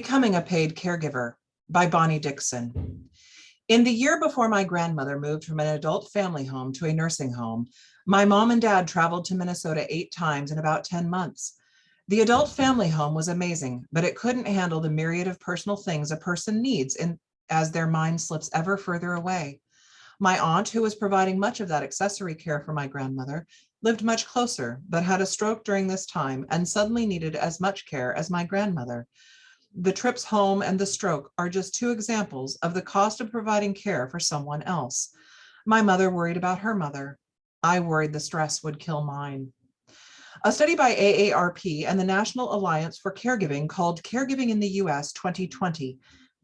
Becoming a Paid Caregiver by Bonnie Dickson. In the year before my grandmother moved from an adult family home to a nursing home, my mom and dad traveled to Minnesota 8 times in about 10 months. The adult family home was amazing, but it couldn't handle the myriad of personal things a person needs as their mind slips ever further away. My aunt, who was providing much of that accessory care for my grandmother, lived much closer, but had a stroke during this time and suddenly needed as much care as my grandmother. The trips home and the stroke are just two examples of the cost of providing care for someone else. My mother worried about her mother. I worried the stress would kill mine. A study by AARP and the National Alliance for Caregiving called Caregiving in the U.S. 2020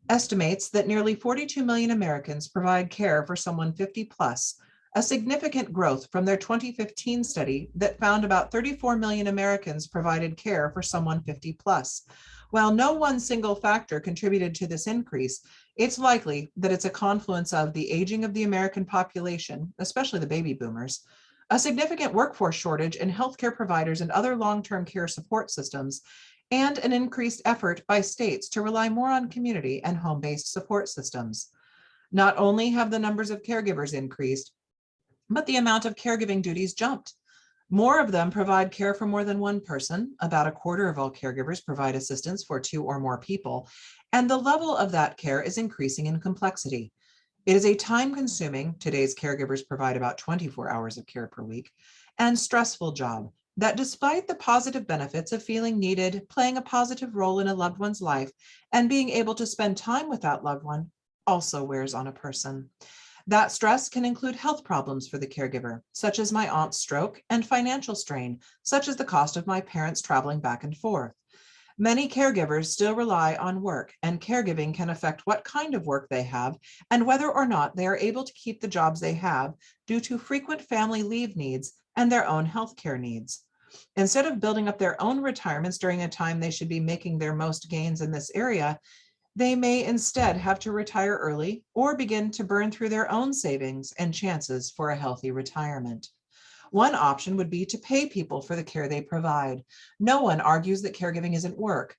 estimates that nearly 42 million Americans provide care for someone 50 plus, a significant growth from their 2015 study that found about 34 million Americans provided care for someone 50 plus. While no one single factor contributed to this increase, it's likely that it's a confluence of the aging of the American population, especially the baby boomers, a significant workforce shortage in healthcare providers and other long-term care support systems, and an increased effort by states to rely more on community and home-based support systems. Not only have the numbers of caregivers increased, but the amount of caregiving duties jumped. More of them provide care for more than one person. About a quarter of all caregivers provide assistance for 2 or more people, and the level of that care is increasing in complexity. It is a time-consuming, today's caregivers provide about 24 hours of care per week, and stressful job that, despite the positive benefits of feeling needed, playing a positive role in a loved one's life, and being able to spend time with that loved one, also wears on a person. That stress can include health problems for the caregiver, such as my aunt's stroke, and financial strain, such as the cost of my parents traveling back and forth. Many caregivers still rely on work, and caregiving can affect what kind of work they have and whether or not they are able to keep the jobs they have due to frequent family leave needs and their own healthcare needs. Instead of building up their own retirements during a time they should be making their most gains in this area, they may instead have to retire early or begin to burn through their own savings and chances for a healthy retirement. One option would be to pay people for the care they provide. No one argues that caregiving isn't work.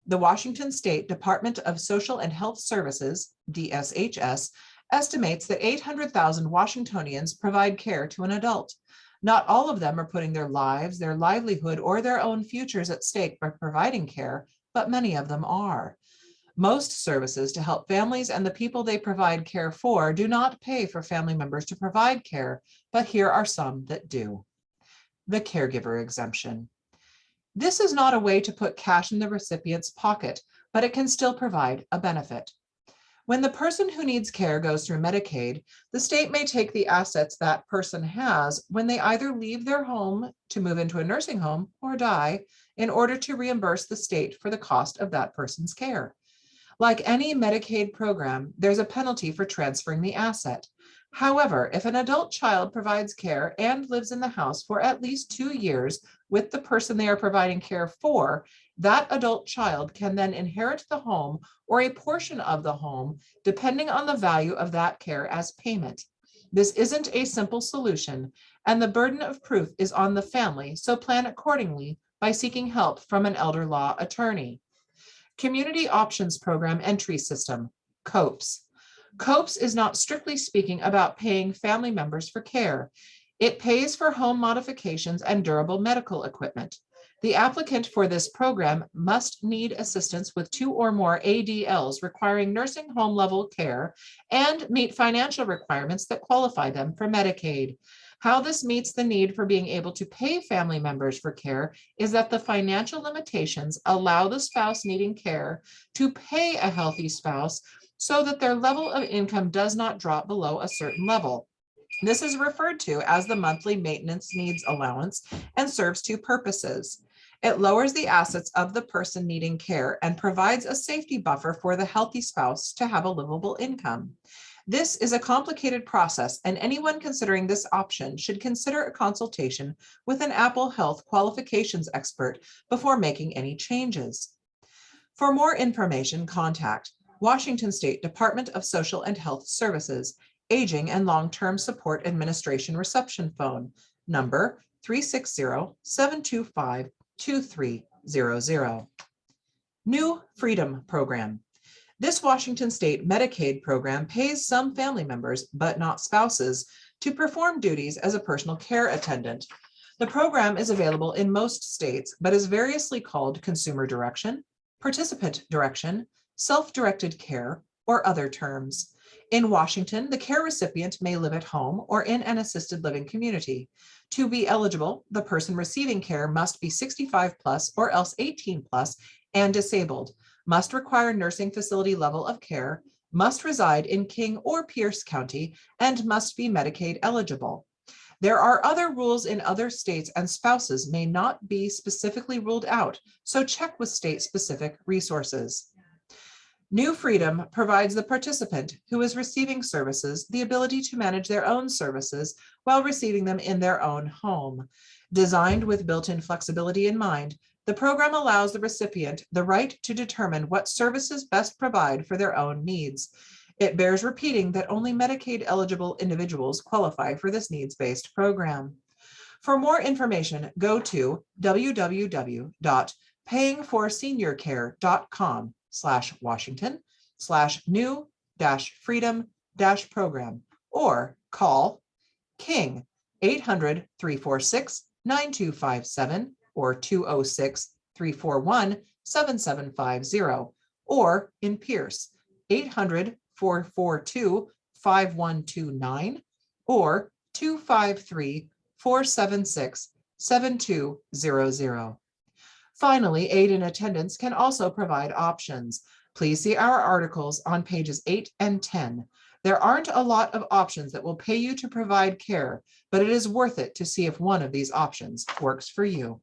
The Washington State Department of Social and Health Services, DSHS, estimates that 800,000 Washingtonians provide care to an adult. Not all of them are putting their lives, their livelihood, or their own futures at stake by providing care, but many of them are. Most services to help families and the people they provide care for do not pay for family members to provide care, but here are some that do. The caregiver exemption. This is not a way to put cash in the recipient's pocket, but it can still provide a benefit. When the person who needs care goes through Medicaid, the state may take the assets that person has when they either leave their home to move into a nursing home or die in order to reimburse the state for the cost of that person's care. Like any Medicaid program, there's a penalty for transferring the asset. However, if an adult child provides care and lives in the house for at least 2 years with the person they are providing care for, that adult child can then inherit the home or a portion of the home, depending on the value of that care as payment. This isn't a simple solution, and the burden of proof is on the family, so plan accordingly by seeking help from an elder law attorney. Community Options Program Entry System, COPS. COPS is not strictly speaking about paying family members for care. It pays for home modifications and durable medical equipment. The applicant for this program must need assistance with 2 or more ADLs requiring nursing home level care and meet financial requirements that qualify them for Medicaid. How this meets the need for being able to pay family members for care is that the financial limitations allow the spouse needing care to pay a healthy spouse so that their level of income does not drop below a certain level. This is referred to as the monthly maintenance needs allowance and serves 2 purposes. It lowers the assets of the person needing care and provides a safety buffer for the healthy spouse to have a livable income. This is a complicated process, and anyone considering this option should consider a consultation with an Apple Health qualifications expert before making any changes. For more information, contact Washington State Department of Social and Health Services, Aging and Long-Term Support Administration reception phone, number 360-725-2300. New Freedom Program. This Washington State Medicaid program pays some family members, but not spouses, to perform duties as a personal care attendant. The program is available in most states, but is variously called consumer direction, participant direction, self-directed care, or other terms. In Washington, the care recipient may live at home or in an assisted living community. To be eligible, the person receiving care must be 65 plus or else 18 plus and disabled, must require nursing facility level of care, must reside in King or Pierce County, and must be Medicaid eligible. There are other rules in other states and spouses may not be specifically ruled out, so check with state-specific resources. New Freedom provides the participant who is receiving services the ability to manage their own services while receiving them in their own home. Designed with built-in flexibility in mind, the program allows the recipient the right to determine what services best provide for their own needs. It bears repeating that only Medicaid-eligible individuals qualify for this needs-based program. For more information, go to www.payingforseniorcare.com/Washington/new-freedom-program or call King 800-346-9257 or 206-341-7750 or in Pierce 800-442-5129 or 253-476-7200. Finally, aid in attendance can also provide options. Please see our articles on pages 8 and 10. There aren't a lot of options that will pay you to provide care, but it is worth it to see if one of these options works for you.